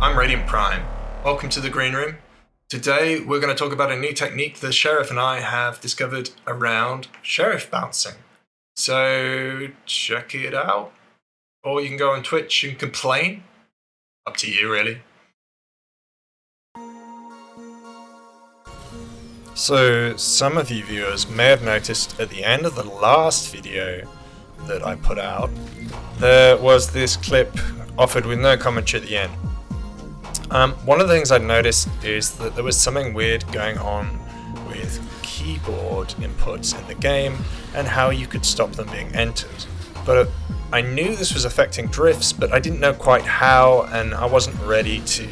I'm Radiant Prime. Welcome to the Green Room. Today we're going to talk about a new technique the Sheriff and I have discovered around Sheriff bouncing. So check it out. Or you can go on Twitch and complain. Up to you, really. So some of you viewers may have noticed at the end of the last video that I put out, there was this clip offered with no commentary at the end. One of the things I noticed is that there was something weird going on with keyboard inputs in the game and how you could stop them being entered. But I knew this was affecting drifts, but I didn't know quite how, and I wasn't ready to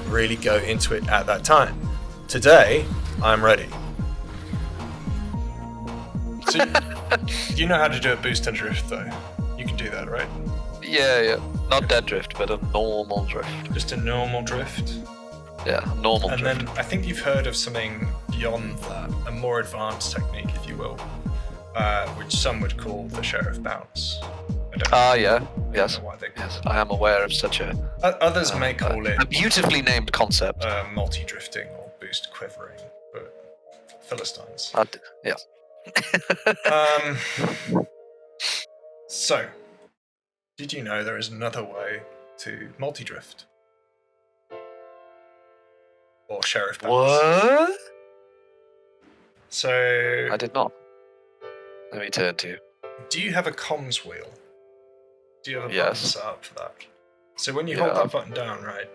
really go into it at that time. Today, I'm ready. So, you know how to do a boost and drift, though. You can do that, right? Yeah. Not dead drift, but a normal drift. Just a normal drift? Yeah, normal drift. And then I think you've heard of something beyond that, a more advanced technique, if you will, which some would call the Sheriff bounce. Yes. Yes, I am aware of such a... Others may call it... a beautifully named concept. Multi-drifting or boost quivering, but Philistines. Yes. So, did you know there is another way to multi-drift? Or Sheriff bounce? What? So... I did not. Let me turn to you. Do you have a comms wheel? Do you have a button Yes. set up for that? So when you Yeah, hold that button down, right,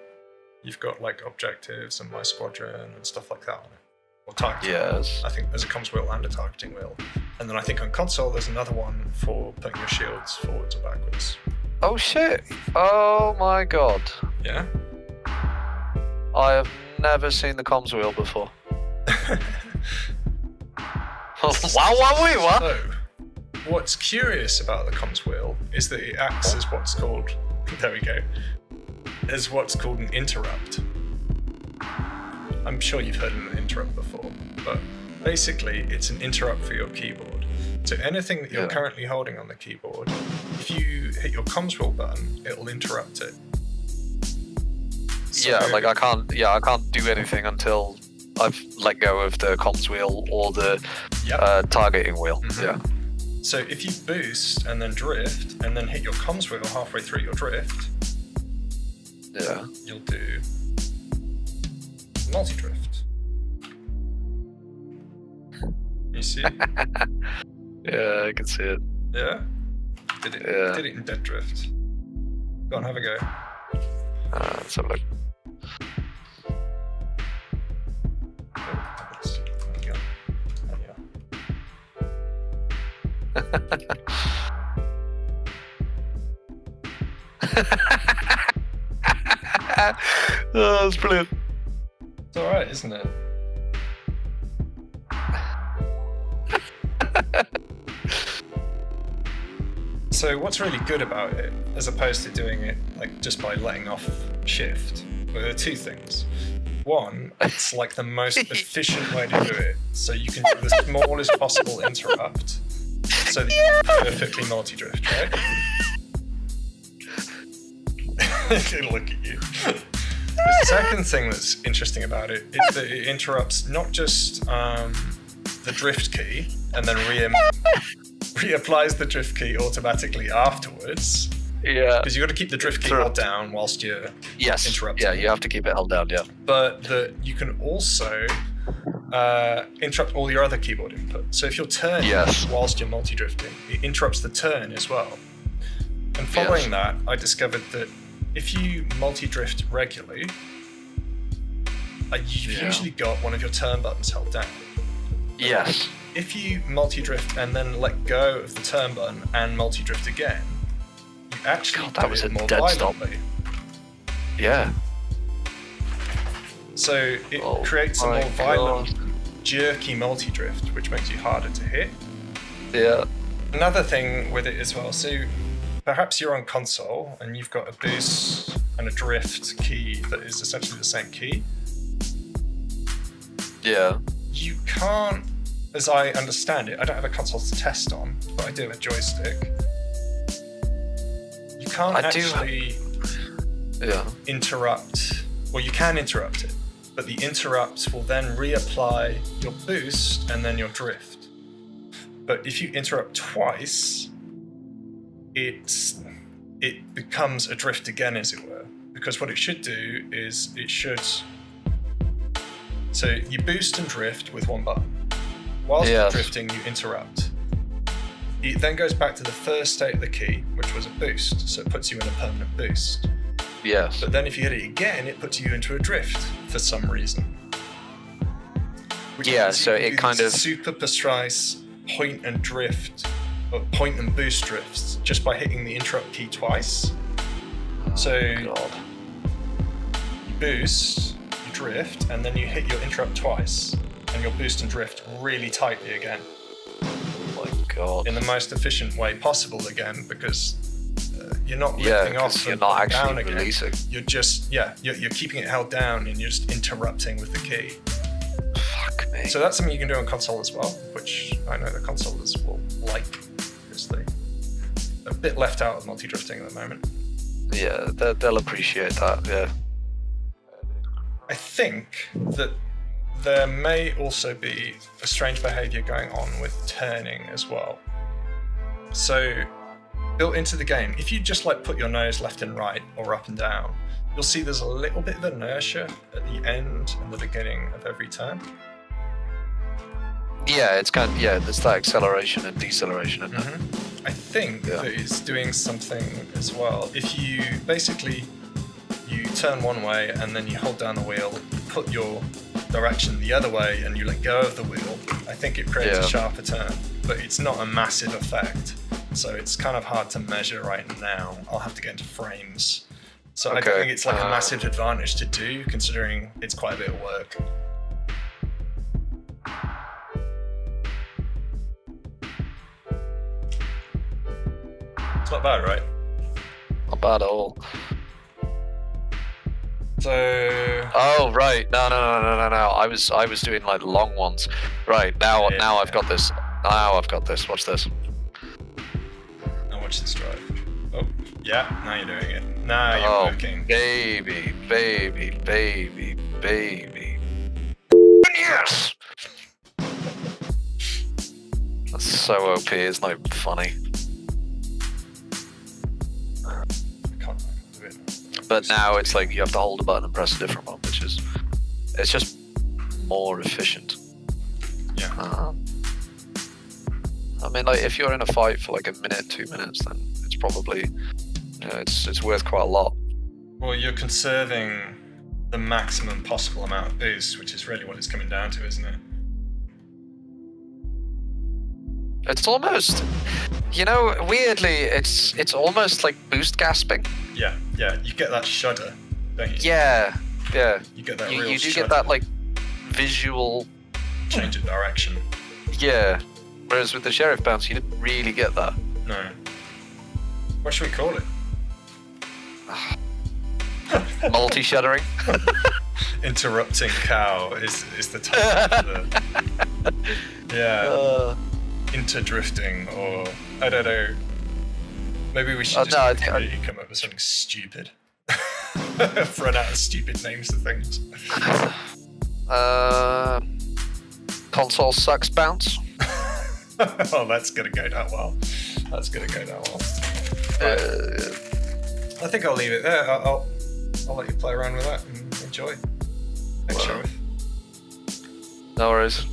you've got like objectives and My Squadron and stuff like that on it. Or targeting. Yes. I think there's a comms wheel and a targeting wheel. And then I think on console there's another one for putting your shields forwards or backwards. Oh shit. Oh my god. Yeah? I have never seen the comms wheel before. What? So, what's curious about the comms wheel is that it acts as what's called, there we go, as what's called an interrupt. I'm sure you've heard of an interrupt before, but basically it's an interrupt for your keyboard. So anything that you're currently holding on the keyboard, if you hit your comms wheel button, it'll interrupt it. So, I can't do anything until I've let go of the comms wheel or the targeting wheel. Mm-hmm. Yeah. So if you boost and then drift and then hit your comms wheel halfway through your drift, you'll do multi-drift. You see? Yeah, I can see it. Yeah? Did it in dead drift. Go on, have a go. Let's have a look. Oh, that's brilliant. It's alright, isn't it? So what's really good about it, as opposed to doing it like just by letting off shift, well, there are two things. One, it's like the most efficient way to do it, so you can do the smallest possible interrupt, so that you can perfectly multi-drift, right? Look at you. The second thing that's interesting about it is that it interrupts not just the drift key and then reapplies the drift key automatically afterwards. Yeah. Because you've got to keep the drift key held down whilst you're interrupting. Yeah, you have to keep it held down, yeah. But that you can also interrupt all your other keyboard input. So if you're turning whilst you're multi-drifting, it interrupts the turn as well. And following that, I discovered that if you multi-drift regularly, you've usually got one of your turn buttons held down. Yes. If you multi-drift and then let go of the turn button and multi-drift again, you actually that was it a more dead stop. violently. Yeah. So it creates a more violent, jerky multi-drift, which makes you harder to hit. Yeah. Another thing with it as well, so perhaps you're on console and you've got a boost and a drift key that is essentially the same key. Yeah. You can't, as I understand it, I don't have a console to test on, but I do have a joystick. You can't Yeah. interrupt, or you can interrupt it, but the interrupt will then reapply your boost and then your drift. But if you interrupt twice, it becomes a drift again, as it were, because what it should do is so you boost and drift with one button. Whilst you're drifting, you interrupt. It then goes back to the first state of the key, which was a boost, so it puts you in a permanent boost. Yes. But then if you hit it again, it puts you into a drift for some reason. So it kind of super precise point and drift, or point and boost drifts, just by hitting the interrupt key twice. So you boost, you drift, and then you hit your interrupt twice, and you'll boost and drift really tightly again. Oh my god. In the most efficient way possible again, because you're not lifting off you're and not down actually again. releasing. You're just you're keeping it held down and you're just interrupting with the key. Fuck me. So that's something you can do on console as well, which I know the consolers will like, because they're a bit left out of multi-drifting at the moment. Yeah, they'll appreciate that. Yeah. I think that there may also be a strange behavior going on with turning as well. So built into the game, if you just like put your nose left and right or up and down, you'll see there's a little bit of inertia at the end and the beginning of every turn. Yeah, it's kind of, there's that acceleration and deceleration, isn't it? I think that it's doing something as well. If you basically you turn one way and then you hold down the wheel, you put your direction the other way and you let go of the wheel, I think it creates a sharper turn, but it's not a massive effect. So it's kind of hard to measure right now. I'll have to get into frames. So I don't think it's like a massive advantage to do, considering it's quite a bit of work. It's not bad, right? Not bad at all. So. Oh right, no. I was doing like long ones. Right now I've got this. Now I've got this. Watch this. Now watch this drive. Oh yeah, now you're doing it. Now you're working. Baby. Yes. That's so OP. It's not even funny. But now it's like you have to hold a button and press a different one, which is, it's just more efficient. Yeah. I mean, like if you're in a fight for like a minute, 2 minutes, then it's probably, it's worth quite a lot. Well, you're conserving the maximum possible amount of boost, which is really what it's coming down to, isn't it? It's almost, weirdly, it's almost like boost gasping. Yeah, you get that shudder, don't you? Yeah. You get that real You do shudder. get that like visual change of direction. Yeah. Whereas with the sheriff bounce, you didn't really get that. No. What should we call it? Multi-shuddering. Interrupting cow is the title of the... Interdrifting, or I don't know. Maybe we should just come up with something stupid. Run out of stupid names for things. Console sucks bounce. Oh, that's gonna go down well. I think I'll leave it there. I'll let you play around with that and enjoy. Thanks, Sheriff. No worries.